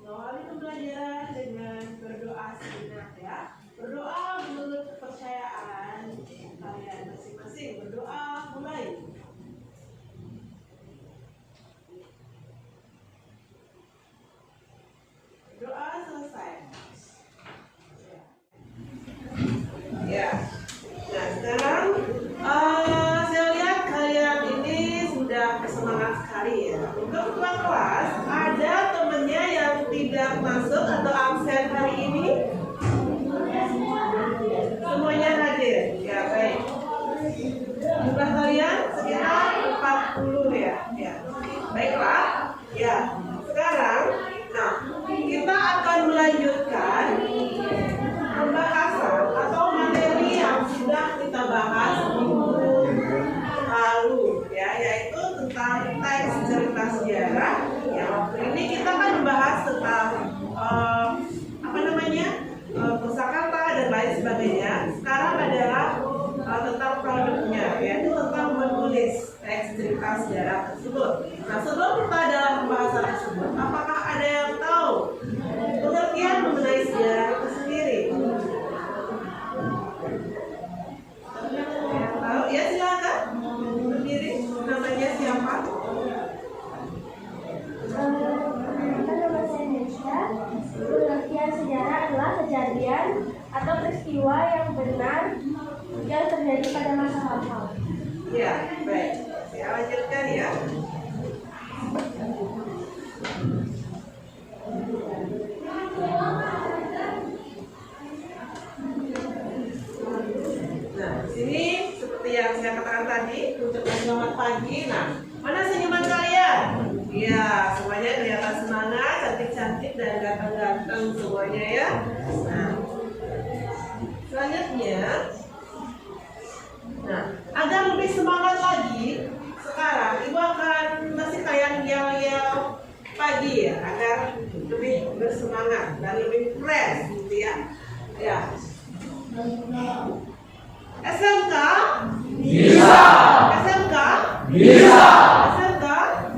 Awali pembelajaran dengan berdoa sejenak ya. Berdoa menurut kepercayaan kalian masing-masing. Berdoa mulai. Doa selesai. Ya. Nah sekarang saya lihat kalian ini sudah semangat sekali ya. Untuk ketua kelas ada temennya yang tidak masuk atau absen hari ini? Semuanya hadir. Ya baik. Jumlah kalian sekitar 40 ya. Ya. Baiklah. Ya. Sekarang, nah kita akan melanjutkan pembahasan atau materi yang sudah kita bahas minggu lalu ya, yaitu tentang teks cerita sejarah. Ya, waktu ini kita akan membahas tentang kosakata dan lain sebagainya. Sekarang adalah tentang produknya, yaitu tentang menulis teks cerita sejarah tersebut. Nah, sebelum kita dalam pembahasan tersebut, apakah ada yang tahu pengertian mengenai sejarah itu sendiri? Yang tahu? Ya silakan. Berdiri. Namanya siapa? Nama saya Nesha. Pengertian sejarah adalah kejadian atau peristiwa yang benar yang terjadi pada masa lampau. Ya, baik. Saya lanjutkan ya. Nah, di sini seperti yang saya katakan tadi, ucapan selamat pagi. Nah, mana senyuman kalian? Iya, semuanya kelihatan semangat, cantik-cantik dan ganteng-ganteng semuanya ya. Nah, selanjutnya, nah, agar lebih semangat lagi, sekarang Ibu akan kasih kalian yel-yel pagi ya, agar lebih bersemangat dan lebih fresh gitu ya. Ya. SMK? Bisa. SMK? Bisa. SMK?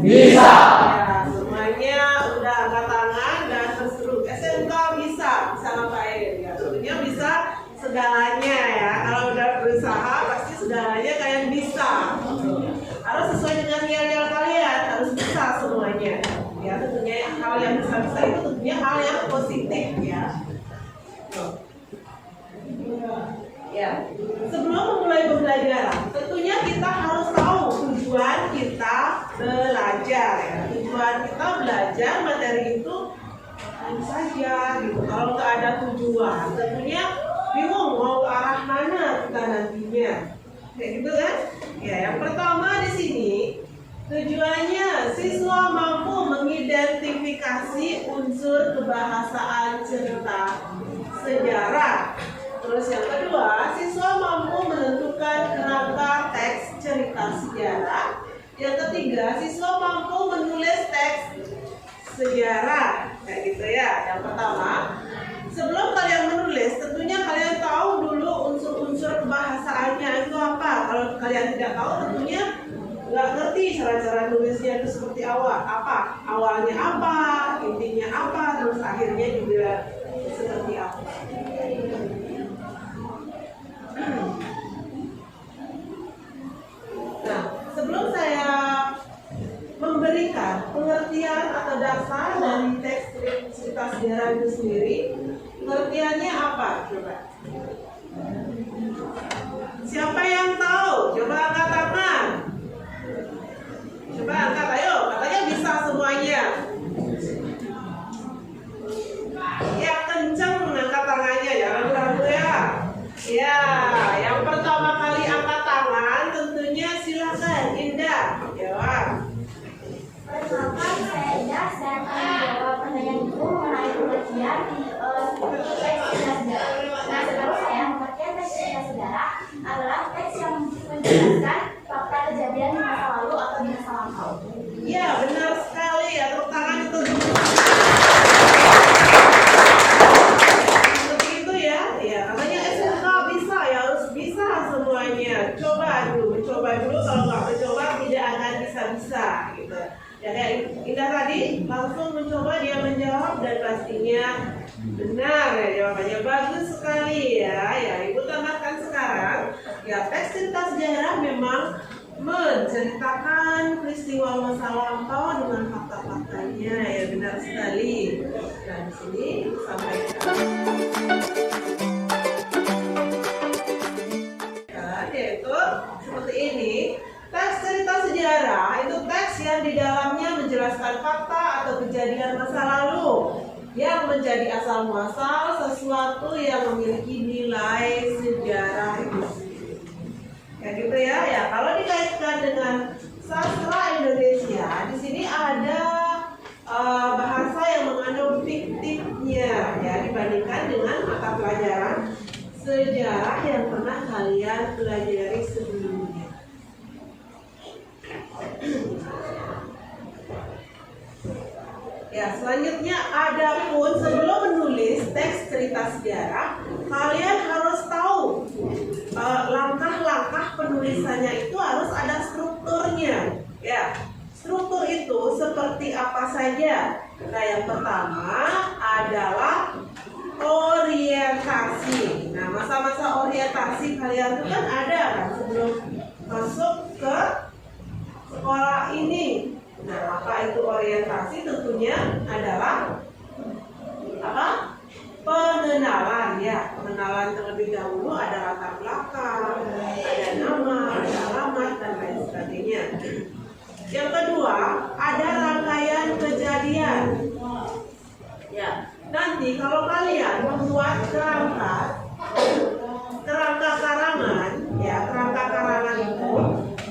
Bisa. Ya, semuanya udah angkat tangan dan berseru. SMK bisa ngapain ya? Tentunya bisa segalanya ya. Kalau udah berusaha pasti segalanya kalian bisa. Harus sesuai dengan yel-yel kalian, harus bisa semuanya. Ya, tentunya hal yang bisa-bisa itu tentunya hal yang positif ya. Ya, sebelum memulai pembelajaran, tentunya kita harus tahu tujuan kita belajar ya. Tujuan kita belajar materi itu tentu saja gitu. Kalau nggak ada tujuan, tentunya bingung mau ke arah mana kita nantinya. Kayak gitu kan? Ya, yang pertama di sini tujuannya siswa mampu mengidentifikasi unsur kebahasaan cerita sejarah. Terus yang kedua, siswa mampu menentukan kerangka teks cerita sejarah. Yang ketiga, siswa mampu menulis teks sejarah. Kayak gitu ya. Yang pertama, sebelum kalian menulis, tentunya kalian tahu dulu unsur-unsur kebahasaannya itu apa. Kalau kalian tidak tahu, tentunya nggak ngerti cara-cara nulisnya itu seperti apa. Awalnya apa, intinya apa, terus akhirnya juga seperti apa. Nah, sebelum saya memberikan pengertian atau dasar dari teks cerita sejarah itu sendiri, pengertiannya apa? Coba. Siapa yang tahu? Coba angkat tangan. Coba angkat, ayo. Katanya bisa semuanya. Ya, kencang mengangkat tangannya, ya ragu-ragu ya. Ya, yang pertama kali angkat tangan tentunya silakan Indah jawab. Perkenalkan, saya Indah. Saya akan menjawab pertanyaan ibu mengenai pengertian teks cerita sejarah. Nah, setahu saya pengertian teks cerita sejarah adalah teks yang menjelaskan fakta kejadian di masa lalu atau di masa lampau. Ya, benar sekali ya. Tepuk tangan itu. Begitu ya. Ya, katanya SMK bisa ya, harus bisa semuanya. Coba dulu. Kalau nggak mencoba tidak akan bisa-bisa gitu. Ya kayak Indah tadi langsung mencoba dia menjawab dan pastinya benar ya jawabannya. Bagus sekali ya. Ya Ibu tambahkan sekarang ya teks cerita sejarah memang menceritakan peristiwa masa lampau dengan fakta-faktanya ya benar sekali. Nah di sini sampaikan yaitu seperti ini. Teks cerita sejarah itu teks yang di dalamnya menjelaskan fakta atau kejadian masa lalu yang menjadi asal muasal sesuatu yang memiliki nilai sejarah itu sendiri. Ya gitu ya. Ya kalau dikaitkan dengan sastra Indonesia, di sini ada bahasa yang mengandung fiktifnya ya dibandingkan dengan mata pelajaran sejarah yang pernah kalian pelajari sebelumnya. Ya, selanjutnya adapun sebelum menulis teks cerita sejarah, kalian harus tahu langkah-langkah penulisannya itu harus ada strukturnya. Ya, struktur itu seperti apa saja? Nah, yang pertama adalah orientasi. Nah, masa-masa orientasi kalian itu kan ada kan sebelum masuk ke sekolah ini. Nah, apa itu orientasi? Tentunya adalah apa? Pengenalan ya. Pengenalan terlebih dahulu ada latar belakang, ada nama, ada alamat dan lain sebagainya. Yang kedua, ada rangkaian kejadian. Ya, nanti kalau kalian membuat kerangka karangan, ya kerangka karangan itu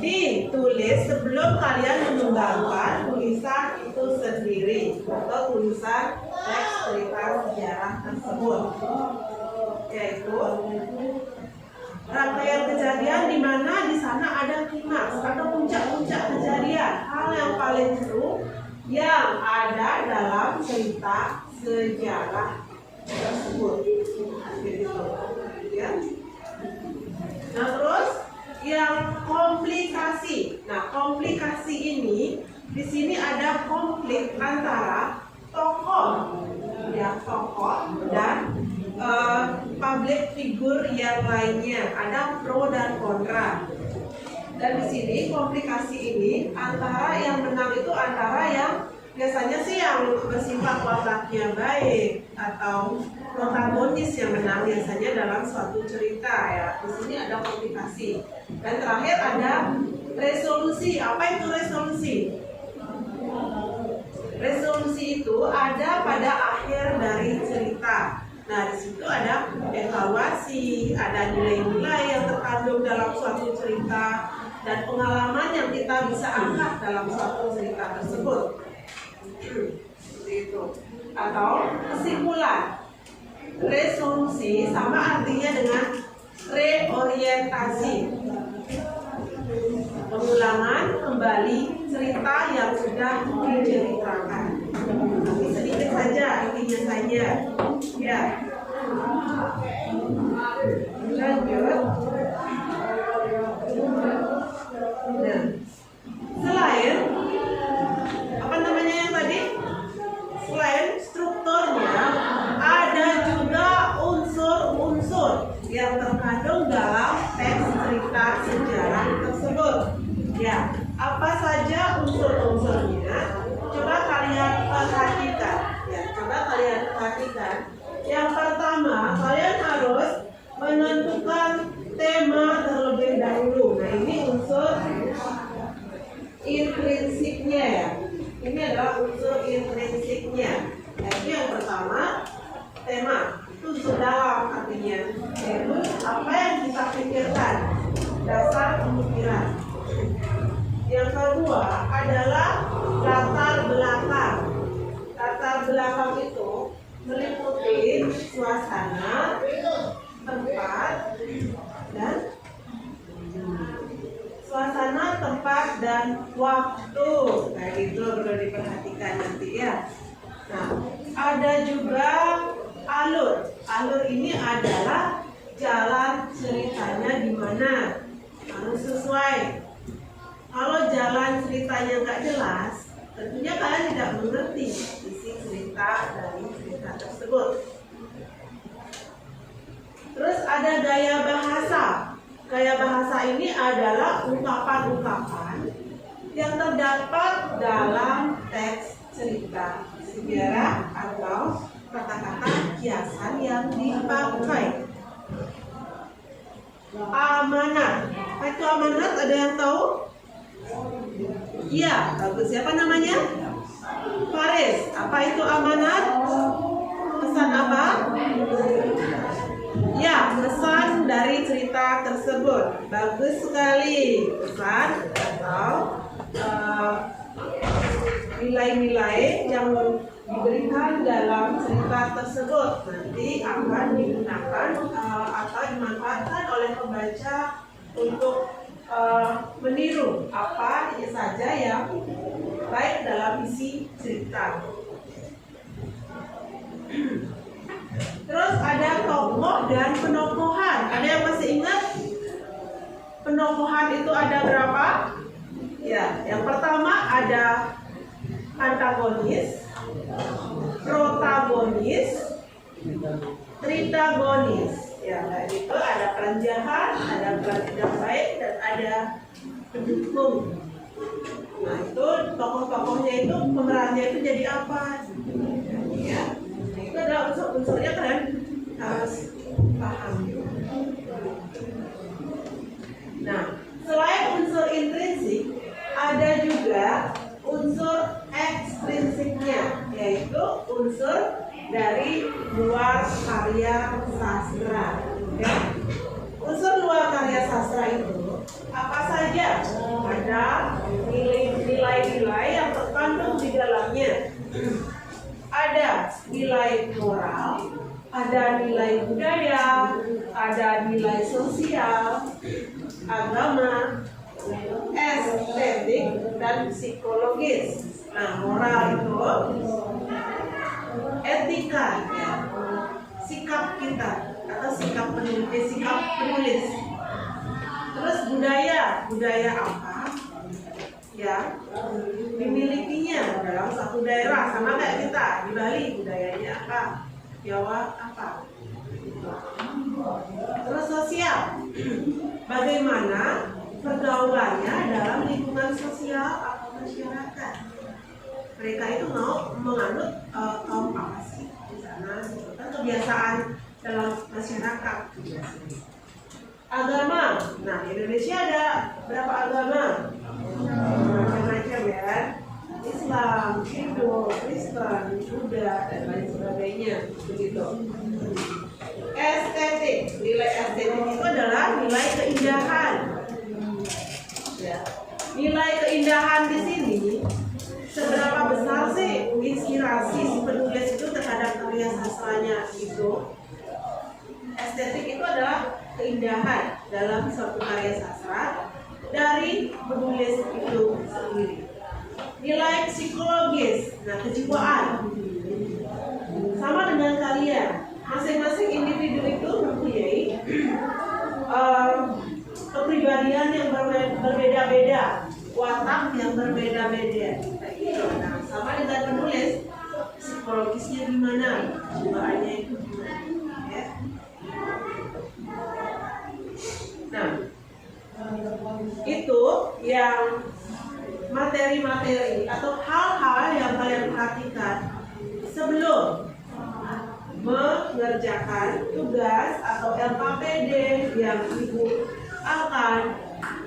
ditulis sebelum kalian mengembangkan tulisan itu sendiri atau tulisan teks cerita sejarah tersebut, yaitu rangkaian kejadian di mana di sana ada klimaks atau puncak-puncak kejadian, hal yang paling seru yang ada dalam cerita sejarah tersebut. Ya. Nah terus yang komplikasi. Nah komplikasi ini di sini ada konflik antara tokoh, ya tokoh dan public figure yang lainnya. Ada pro dan kontra. Dan di sini komplikasi ini antara yang menang itu antara yang biasanya sih yang bersifat wataknya baik atau protagonis yang menang biasanya dalam suatu cerita ya. Di sini ada komplikasi. Dan terakhir ada resolusi. Apa itu resolusi? Resolusi itu ada pada akhir dari cerita. Nah, di situ ada evaluasi, ada nilai-nilai yang terkandung dalam suatu cerita dan pengalaman yang kita bisa angkat dalam suatu cerita tersebut. Seperti itu. Atau kesimpulan. Resolusi sama artinya dengan reorientasi. Pengulangan kembali cerita yang sudah diceritakan. Tapi sedikit saja, intinya saja. Ya. Lanjut. Nah, selain apa namanya yang tadi? Selain strukturnya, ada juga unsur-unsur yang terkandung dalam teks cerita sejarah tersebut. Ya, apa saja unsur-unsurnya? Coba kalian perhatikan. Ya, coba kalian perhatikan. Yang pertama, kalian harus menentukan tema terlebih dahulu. Nah, ini unsur intrinsiknya ya. Ini adalah unsur intrinsiknya. Yaitu yang pertama, tema. Itu unsur dalam artinya. Yaitu apa yang kita pikirkan, dasar pemikiran. Yang kedua adalah latar belakang. Latar belakang itu meliputi suasana, tempat, dan waktu. Nah, itu perlu diperhatikan nanti ya. Nah, ada juga alur. Alur ini adalah jalan ceritanya di mana. Harus sesuai. Kalau jalan ceritanya nggak jelas, tentunya kalian tidak mengerti isi cerita dari cerita tersebut. Terus ada gaya bahasa. Gaya bahasa ini adalah ungkapan-ungkapan yang terdapat dalam teks cerita sejarah atau kata-kata kiasan yang dipakai. Amanat. Apa itu amanat? Ada yang tahu? Iya, bagus. Siapa namanya? Faris. Apa itu amanat? Pesan apa? Ya, pesan dari cerita tersebut. Bagus sekali. Pesan atau nilai-nilai yang diberikan dalam cerita tersebut nanti akan digunakan atau dimanfaatkan oleh pembaca untuk meniru apa saja yang baik dalam isi cerita. Terus ada tokoh dan penokohan. Ada yang masih ingat? Penokohan itu ada berapa? Ya, yang pertama ada antagonis, protagonis, tritagonis. Ya, itu ada peran jahat, ada peran tidak baik, dan ada pendukung. Nah, itu tokoh-tokohnya itu pemerannya itu jadi apa? Ya, itu adalah unsur-unsurnya kalian harus paham. Nah, selain unsur intrinsik, ada juga unsur ekstrinsiknya, yaitu unsur dari luar karya sastra. Ya. Unsur luar karya sastra itu apa saja? Ada nilai-nilai yang terkandung di dalamnya. Ada nilai moral, ada nilai budaya, ada nilai sosial, agama, estetik, dan psikologis. Nah, moral itu etika, ya, sikap kita atau sikap penulis. Terus budaya apa ya dimilikinya dalam satu daerah, sama kayak kita di Bali, budayanya apa, Jawa apa. Terus sosial, bagaimana pergaulannya dalam lingkungan sosial atau masyarakat. Mereka itu mau menganut kaum apa sih di sana, kan kebiasaan dalam masyarakat. Agama, nah di Indonesia ada berapa agama? Macam-macam ya, Islam, Hindu, Kristen, Buddha, dan lain sebagainya, begitu. Estetik, nilai estetik itu adalah nilai keindahan. Ya. Nilai keindahan di sini, seberapa besar sih inspirasi si penulis itu terhadap karya sastranya itu? Estetik itu adalah keindahan dalam suatu karya sastra dari penulis itu sendiri. Nilai psikologis, nah kejiwaan, sama dengan kalian. Masing-masing individu itu mempunyai kepribadian yang berbeda-beda, watak yang berbeda-beda. Nah, sama dengan penulis, psikologisnya gimana, jiwaannya itu gimana, ya. Nah, itu yang materi-materi atau hal-hal yang kalian perhatikan sebelum mengerjakan tugas atau LKPD yang ibu akan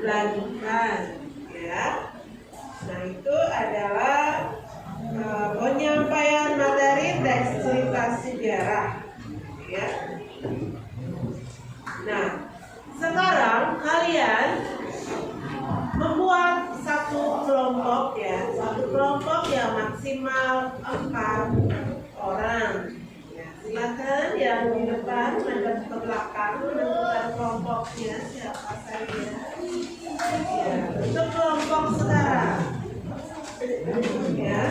lakukan, ya. Nah, itu adalah penyampaian materi teks cerita sejarah, ya. Nah, sekarang kalian membuat satu kelompok, ya, satu kelompok yang maksimal 4 orang. Silakan yang di depan dan ke belakang menentukan kelompoknya siapa saja. Ya, untuk kelompok sekarang. Ya.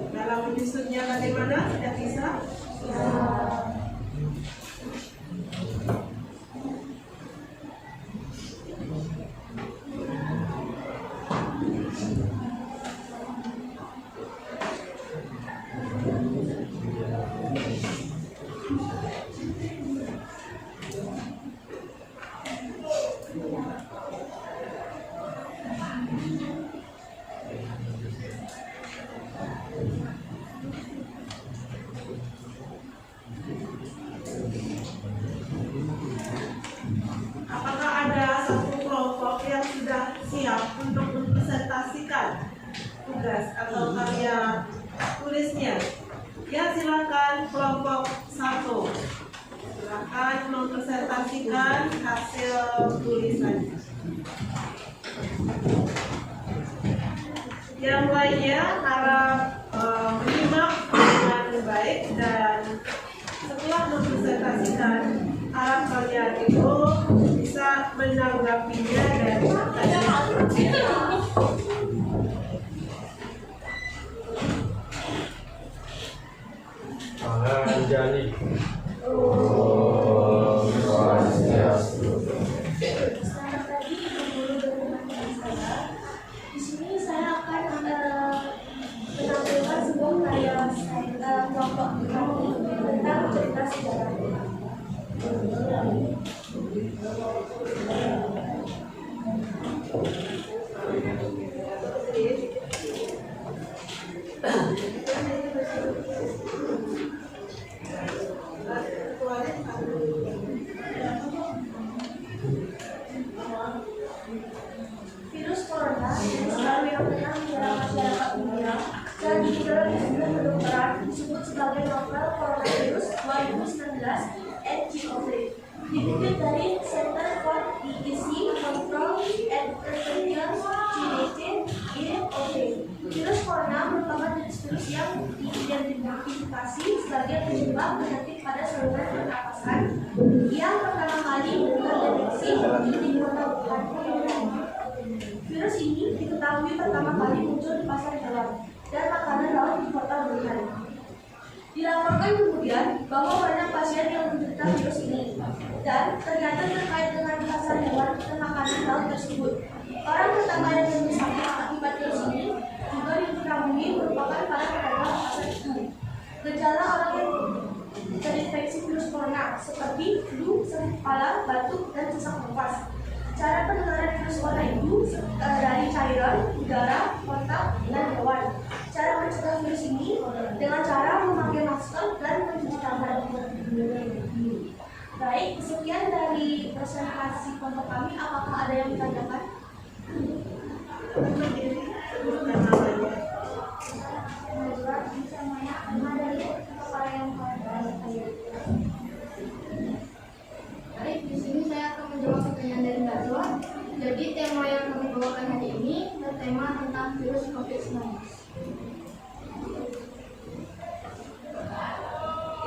Dalam menyusunnya bagaimana? Sudah bisa? Apakah ada satu kelompok yang sudah siap untuk mempresentasikan tugas atau karya tulisnya? Ya, silakan kelompok 1. Silakan mempresentasikan hasil tulisannya. Yang lainnya harap menyimak dengan baik, dan setelah mempresentasikan harap kalian itu bisa menanggapinya dan Anjani. Selamat pagi, Ibu Guru dan teman-teman saya. Di sini saya akan menampilkan sebuah karya kelompok kami tentang cerita sejarah. Virus corona baru yang pernah menyerang masyarakat dunia dan di dalam ilmu kedokteran disebut sebagai novel coronavirus 2019 (nCoV). Dikutip dari Center for Disease Control and Prevention (CDC) (nCoV). Virus corona merupakan jenis virus yang diidentifikasi sebagai penyebab penyakit pada saluran pernapasan yang pertama kali terdeteksi di kota Wuhan. Virus ini diketahui pertama kali muncul di pasar hewan dan makanan laut di kota Wuhan. Dilaporkan kemudian bahwa banyak pasien yang menderita virus ini, dan ternyata terkait dengan pasar hewan dan makanan laut tersebut. Orang pertama yang jatuh sakit akibat virus ini juga diketahui merupakan para pedagang pasar itu. Gejala orang yang terinfeksi virus corona seperti flu, sakit kepala, batuk, dan sesak nafas. Cara penularan virus corona itu dari cairan, udara, kontak, dan hewan. Cara mencegah virus ini dengan cara memakai masker dan mencuci tangan. Baik, sekian dari presentasi kelompok kami. Apakah ada yang ditanyakan? Baik, di sini saya akan menjawab pertanyaan dari Mbak Joa. Jadi tema yang kami bawakan hari ini adalah tema tentang virus COVID-19.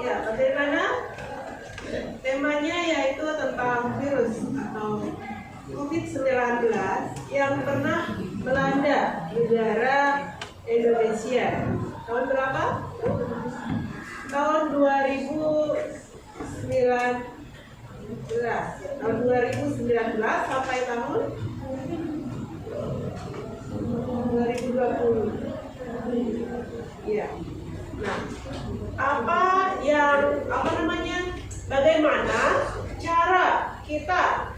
Ya, bagaimana? Temanya yaitu tentang virus atau COVID-19 yang pernah melanda negara Indonesia. Tahun berapa? Tahun 2019. Tahun 2019 sampai tahun 2020. Ya. Nah,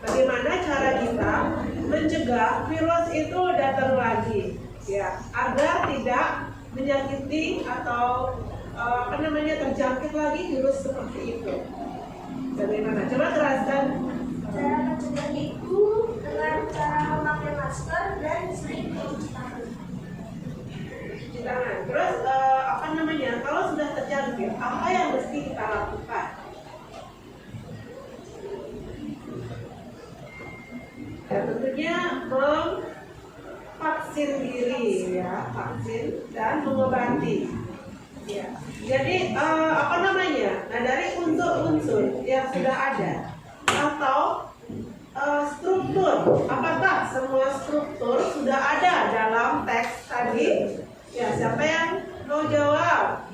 bagaimana cara kita mencegah virus itu datang lagi, ya, agar tidak menyakiti atau terjangkit lagi virus seperti itu. Bagaimana? Coba jelaskan. Cara mencegah itu dengan cara memakai masker dan sering mencuci tangan. Cuci tangan. Terus kalau sudah terjangkit, apa yang mesti kita lakukan? Ya, tentunya memvaksin diri, ya, vaksin dan mengobati. Ya. Jadi Nah, dari unsur-unsur yang sudah ada atau struktur, apakah semua struktur sudah ada dalam teks tadi? Ya, siapa yang mau mau jawab?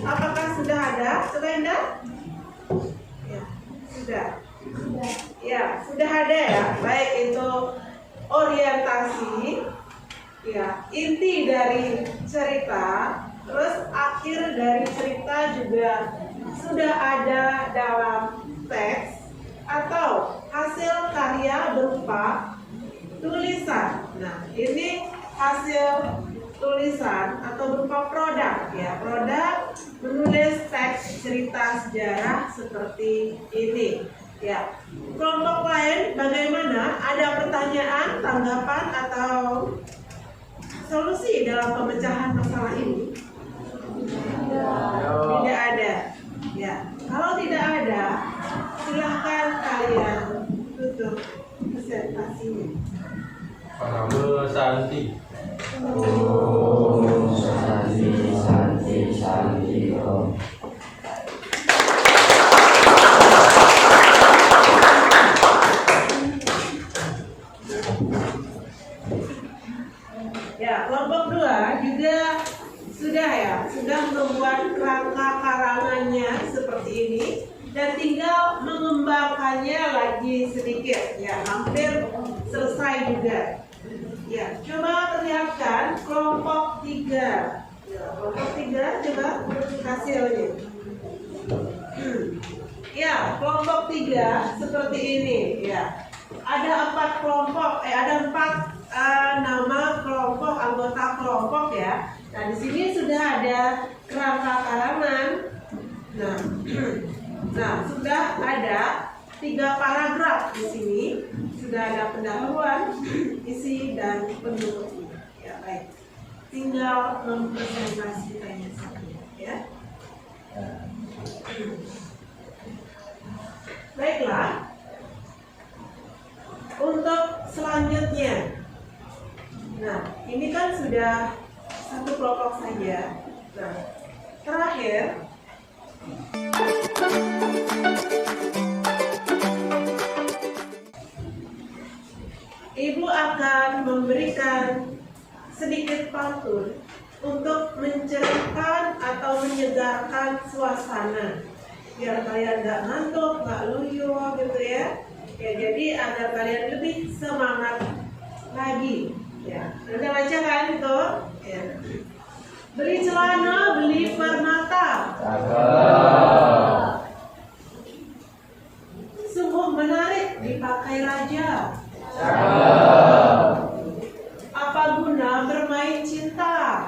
Apakah sudah ada? Coba Indah. Ya, sudah. Ya, sudah ada ya. Baik, itu orientasi, ya, inti dari cerita, terus akhir dari cerita juga sudah ada dalam teks atau hasil karya berupa tulisan. Nah, ini hasil tulisan atau berupa produk, ya, produk menulis teks cerita sejarah seperti ini, ya. Kelompok lain bagaimana? Ada pertanyaan, tanggapan atau solusi dalam pemecahan masalah ini? Tidak ada, ya. Kalau tidak ada, silahkan kalian tutup presentasinya. Parame Santi. Om Santi Santi Santi Om. Ya, kelompok 2 juga sudah membuat kerangka karangannya seperti ini dan tinggal mengembangkannya lagi sedikit, ya, hampir selesai juga. Ya, coba perlihatkan kelompok 3. Ya, kelompok 3 coba hasilnya. Ya, kelompok 3 seperti ini, ya. Ada 4 kelompok, ada 4 nama kelompok, anggota kelompok, ya. Nah, di sini sudah ada kerangka karangan. Nah, sudah ada 3 paragraf di sini. Sudah ada pendahuluan, isi dan penutupnya. Ya, baik. Tinggal mempresentasikannya saja, ya. Baiklah. Untuk selanjutnya. Nah, ini kan sudah satu kelompok saja. Nah, terakhir Ibu akan memberikan sedikit pantun untuk menceritakan atau menyegarkan suasana biar kalian nggak ngantuk, nggak loyo gitu ya. Ya, jadi agar kalian lebih semangat lagi. Ya, Anda baca kan itu? Ya. Beli celana, beli permata. Sungguh menarik dipakai raja. Apa guna bermain cinta?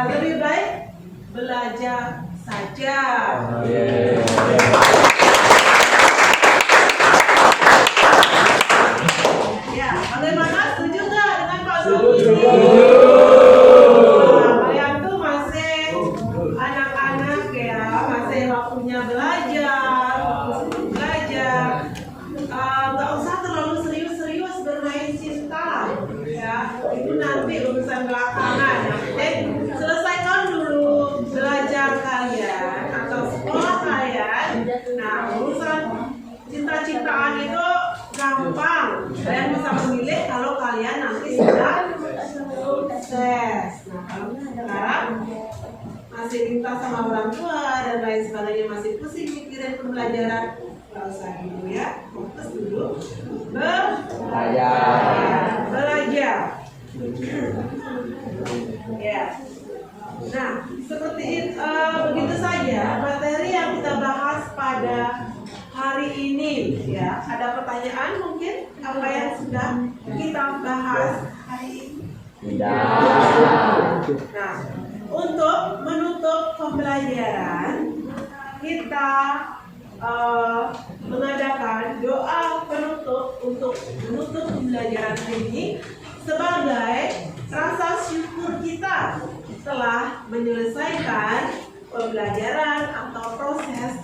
Lebih baik belajar saja. Ya, bagaimana? Setuju nggak dengan Pak Zoki? Kalian tuh masih anak-anak ya, masih waktunya belajar, belajar. Nggak usah terlalu serius-serius bermain cinta, ya. Itu nanti urusan belakangan. Selesaikan dulu belajar kalian atau sekolah kalian. Nah, urusan cinta-cintaan itu gampang. Kalian bisa memilih kalau kalian nanti sudah sukses. Nah, kalau sekarang masih minta sama orang tua dan lain sebagainya, masih pusing mikirin pembelajaran, nggak usah dulu ya, fokus dulu belajar. Ya. Nah, seperti begitu saja materi yang kita bahas pada hari ini, ya. Ada pertanyaan mungkin apa yang sudah kita bahas hari ini? Tidak. Nah, untuk menutup pembelajaran kita mengadakan doa penutup untuk menutup pembelajaran ini sebagai rasa syukur kita telah menyelesaikan pembelajaran atau proses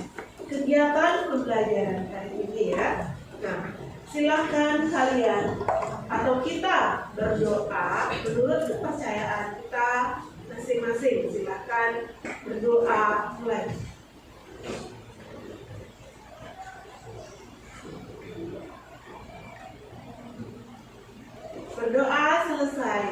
kegiatan pembelajaran hari ini, ya. Nah, silahkan kalian atau kita berdoa menurut kepercayaan kita masing-masing. Silahkan berdoa mulai. Berdoa selesai.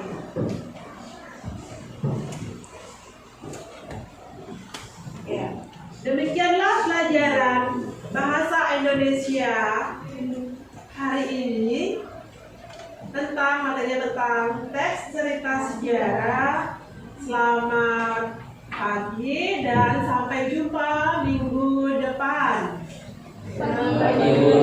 Demikianlah pelajaran bahasa Indonesia hari ini tentang materinya tentang teks cerita sejarah. Selamat pagi dan sampai jumpa minggu depan. Bagi